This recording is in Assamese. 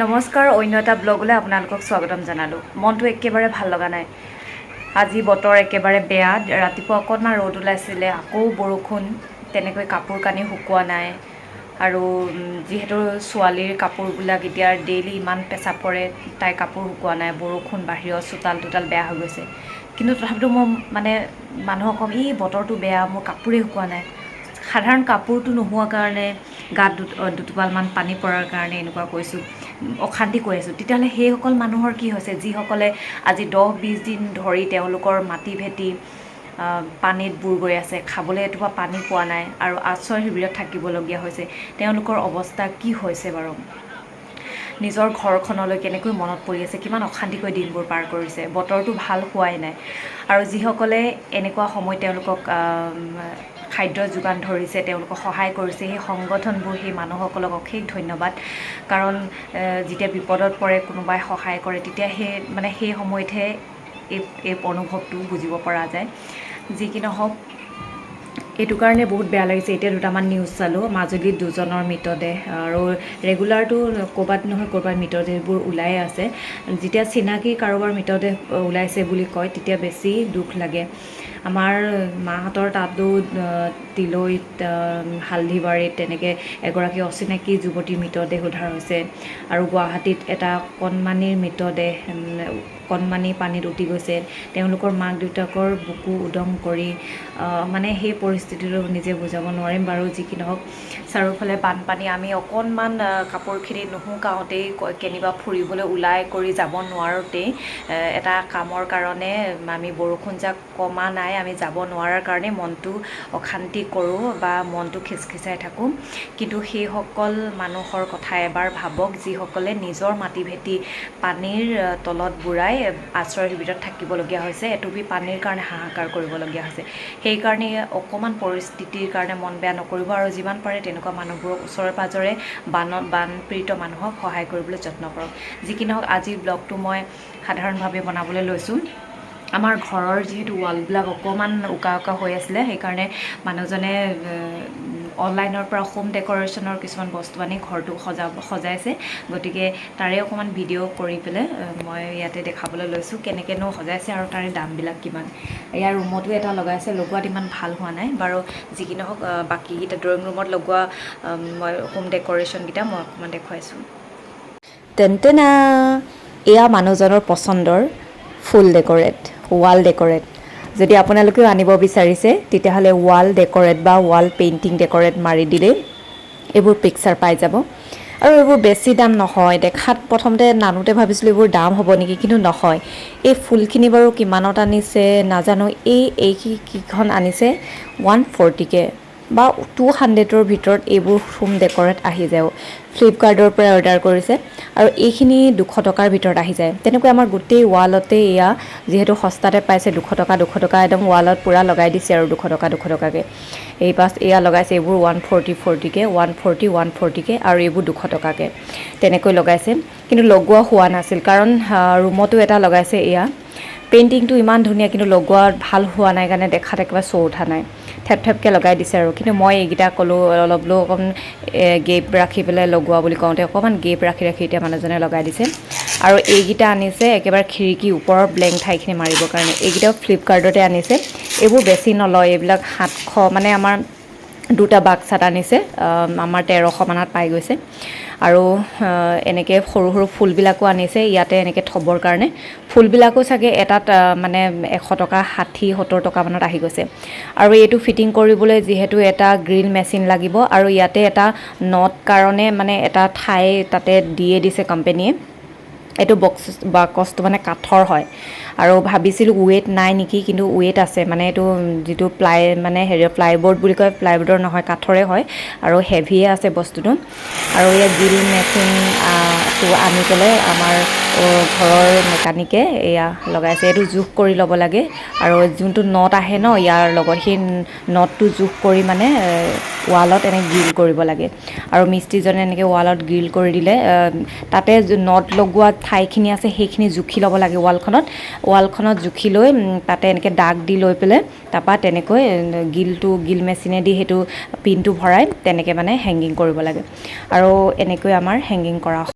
নমস্কাৰ, অন্য এটা ব্লগলৈ আপোনালোকক স্বাগতম জনালোঁ। মনটো একেবাৰে ভাল লগা নাই। আজি বতৰ একেবাৰে বেয়া। ৰাতিপুৱা অকণমান ৰ'দ ওলাইছিলে, আকৌ বৰষুণ। তেনেকৈ কাপোৰ কানি শুকোৱা নাই। আৰু যিহেতু ছোৱালীৰ কাপোৰবিলাক এতিয়া ডেইলি ইমান পেচাব পৰে, তাই কাপোৰ শুকোৱা নাই। বৰষুণ, বাহিৰত চোতাল বেয়া হৈ গৈছে। কিন্তু তথাপিতো মই মানুহক ক'ম, এই বতৰটো বেয়া, মোৰ কাপোৰেই শুকোৱা নাই। সাধাৰণ কাপোৰটো নোহোৱাৰ কাৰণে, গাত দুটোপালমান পানী পৰাৰ কাৰণে এনেকুৱা কৈছোঁ, অশান্তি কৈ আছোঁ। তেতিয়াহ'লে সেইসকল মানুহৰ কি হৈছে, যিসকলে আজি 10-20 দিন ধৰি তেওঁলোকৰ মাটি ভেটি পানীত বুৰ গৈ আছে, খাবলৈ এটোপা পানী পোৱা নাই আৰু আশ্ৰয় শিবিৰত থাকিবলগীয়া হৈছে। তেওঁলোকৰ অৱস্থা কি হৈছে বাৰু? নিজৰ ঘৰখনলৈ কেনেকৈ মনত পৰি আছে, কিমান অশান্তিকৈ দিনবোৰ পাৰ কৰিছে। বতৰটো ভাল হোৱাই নাই। আৰু যিসকলে এনেকুৱা সময় তেওঁলোকক খাদ্য যোগান ধৰিছে, তেওঁলোকক সহায় কৰিছে, সেই সংগঠনবোৰ, সেই মানুহসকলক অশেষ ধন্যবাদ। কাৰণ যেতিয়া বিপদত পৰে, কোনোবাই সহায় কৰে, তেতিয়া সেই সময়তহে এই অনুভৱটো বুজিব পৰা যায়। যি কি নহওক, এইটো কাৰণে বহুত বেয়া লাগিছে। এতিয়া দুটামান নিউজ চালোঁ, মাজুলীত 2জনৰ মৃতদেহ, আৰু ৰেগুলাৰটো ক'ৰবাত নহয় ক'ৰবাত মৃতদেহবোৰ ওলাই আছে। যেতিয়া চিনাকি কাৰোবাৰ মৃতদেহ ওলাইছে বুলি কয়, তেতিয়া বেছি দুখ লাগে। আমাৰ মাহঁতৰ তাতো তিলৈত, হালধিবাৰীত তেনেকৈ এগৰাকী অচিনাকি যুৱতীৰ মৃতদেহ উদ্ধাৰ হৈছে। আৰু গুৱাহাটীত এটা কণমানিৰ মৃতদেহ, কণমানি পানীত উটি গৈছে। তেওঁলোকৰ মাক দেউতাকৰ বুকু উদং কৰি, সেই পৰিস্থিতিটো নিজে বুজাব নোৱাৰিম বাৰু। যি কি নহওক, চাৰিওফালে বানপানী। আমি অকণমান কাপোৰখিনি নুশুকাওঁতেই, কেনিবা ফুৰিবলৈ ওলাই কৰি যাব নোৱাৰোঁতেই, এটা কামৰ কাৰণে আমি বৰষুণজাক কমা নাই, আমি যাব নোৱাৰাৰ কাৰণে মনটো অশান্তি কৰোঁ বা মনটো খিচখিচাই থাকোঁ। কিন্তু সেইসকল মানুহৰ কথা এবাৰ ভাবক, যিসকলে নিজৰ মাটি ভেটি পানীৰ তলত বুৰাই আশ্ৰয় শিবিৰত থাকিবলগীয়া হৈছে, এটুপি পানীৰ কাৰণে হাহাকাৰ কৰিবলগীয়া হৈছে। সেইকাৰণে অকণমান পৰিস্থিতিৰ কাৰণে মন বেয়া নকৰিব, আৰু যিমান পাৰে তেনেকুৱা মানুহবোৰক, ওচৰে পাঁজৰে বানপীড়িত মানুহক সহায় কৰিবলৈ যত্ন কৰক। যি কি নহওক, আজিৰ ব্লগটো মই সাধাৰণভাৱে বনাবলৈ লৈছোঁ। আমাৰ ঘৰৰ যিহেতু ৱালবিলাক অকণমান উকা হৈ আছিলে, সেইকাৰণে মানুহজনে অনলাইনৰ পৰা হোম ডেক'ৰেশ্যনৰ কিছুমান বস্তু আনি ঘৰটো সজাইছে। গতিকে তাৰে অকণমান ভিডিঅ' কৰি পেলাই মই ইয়াতে দেখাবলৈ লৈছোঁ, কেনেকৈনো সজাইছে আৰু তাৰে দামবিলাক কিমান। ইয়াৰ ৰুমতো এটা লগাইছে, লগোৱাত ইমান ভাল হোৱা নাই বাৰু। যি কি নহওক, বাকীকেইটা ড্ৰয়িং ৰুমত লগোৱা মই হোম ডেক'ৰেশ্যনকেইটা মই অকণমান দেখুৱাইছোঁ। তেন্তেনা, এয়া মানুহজনৰ পচন্দৰ ফুল ডেক'ৰেট, ৱাল ডেক'ৰেট। যদি আপোনালোকেও আনিব বিচাৰিছে, তেতিয়াহ'লে ৱাল ডেক'ৰেট বা ৱাল পেইণ্টিং ডেক'ৰেট মাৰি দিলেই এইবোৰ পিকচাৰ পাই যাব। আৰু এইবোৰ বেছি দাম নহয়। দেখাত প্ৰথমতে নানোতে ভাবিছিলোঁ এইবোৰ দাম হ'ব নেকি, কিন্তু নহয়। এই ফুলখিনি বাৰু কিমানত আনিছে নাজানো। এইকেইখন আনিছে 140কৈ বা 200ৰ ভিতৰত এইবোৰ হোম ডেক'ৰেট আহি যায়। ফ্লিপকাৰ্টৰ পৰা অৰ্ডাৰ কৰিছে, আৰু এইখিনি 200 টকাৰ ভিতৰত আহি যায়। তেনেকৈ আমাৰ গোটেই ৱালতে, এয়া যিহেতু সস্তাতে পাইছে, 200 টকা একদম ৱালত পূৰা লগাই দিছে আৰু 200 টকাকৈ। এয়া লগাইছে, এইবোৰ 140কৈ, 140কৈ, আৰু এইবোৰ 200 টকাকৈ তেনেকৈ লগাইছে। কিন্তু লগোৱা হোৱা নাছিল, কাৰণ ৰুমতো এটা লগাইছে। এয়া পেইণ্টিংটো ইমান ধুনীয়া, কিন্তু লগোৱা ভাল হোৱা নাই কাৰণে দেখাত একেবাৰে চৌ উঠা নাই, থেপথেপকৈ লগাই দিছে আৰু। কিন্তু মই এইকেইটা ক'লোঁ, অলপ বোলো অকণমান গেপ ৰাখি পেলাই লগোৱা বুলি কওঁতে অকণমান গেপ ৰাখি এতিয়া মানুহজনে লগাই দিছে। আৰু এইকেইটা আনিছে একেবাৰে খিৰিকী ওপৰৰ ব্লেংক ঠাইখিনি মাৰিবৰ কাৰণে। এইকেইটাও ফ্লিপকাৰ্টতে আনিছে। এইবোৰ বেছি নলয়, এইবিলাক 700, আমাৰ দুটা বাক্সাত আনিছে, আমাৰ 1300 মানত পাই গৈছে। আৰু এনেকৈ সৰু সৰু ফুলবিলাকো আনিছে ইয়াতে এনেকৈ থ'বৰ কাৰণে। ফুলবিলাকো চাগে এটাত 100 টকা, 60-70 টকা মানত আহি গৈছে। আৰু এইটো ফিটিং কৰিবলৈ যিহেতু এটা গ্ৰিল মেচিন লাগিব, আৰু ইয়াতে এটা নট কাৰণে এটা ঠাই তাতে দিয়ে দিছে কোম্পেনীয়ে। এইটো বাকচটো কাঠৰ হয়, আৰু ভাবিছিলোঁ ৱেট নাই নেকি, কিন্তু ৱেট আছে। এইটো যিটো প্লাইবৰ্ড বুলি কয়, প্লাইবৰ্ডৰ নহয়, কাঠৰে হয়, আৰু হেভিয়ে আছে বস্তুটো। আৰু ইয়াত গ্ৰিল মেচিনটো আনি পেলাই আমাৰ ঘৰৰ মেকানিকে এয়া লগাইছে। এইটো জোখ কৰি ল'ব লাগে, আৰু যোনটো নট আহে ন ইয়াৰ লগত, সেই নটটো জোখ কৰি ৱালত এনেকৈ গ্ৰিল কৰিব লাগে। আৰু মিস্ত্ৰীজনে এনেকৈ ৱালত গ্ৰিল কৰি দিলে, তাতে নট লগোৱা ঠাইখিনি আছে, সেইখিনি জুখি ল'ব লাগে ৱালখনত জুখি লৈ, তাতে এনেকৈ দাগ দি লৈ পেলাই, তাৰপৰা তেনেকৈ গ্ৰিল মেচিনেদি সেইটো পিনটো ভৰাই তেনেকৈ হেংগিং কৰিব লাগে। আৰু এনেকৈ আমাৰ হেংগিং কৰা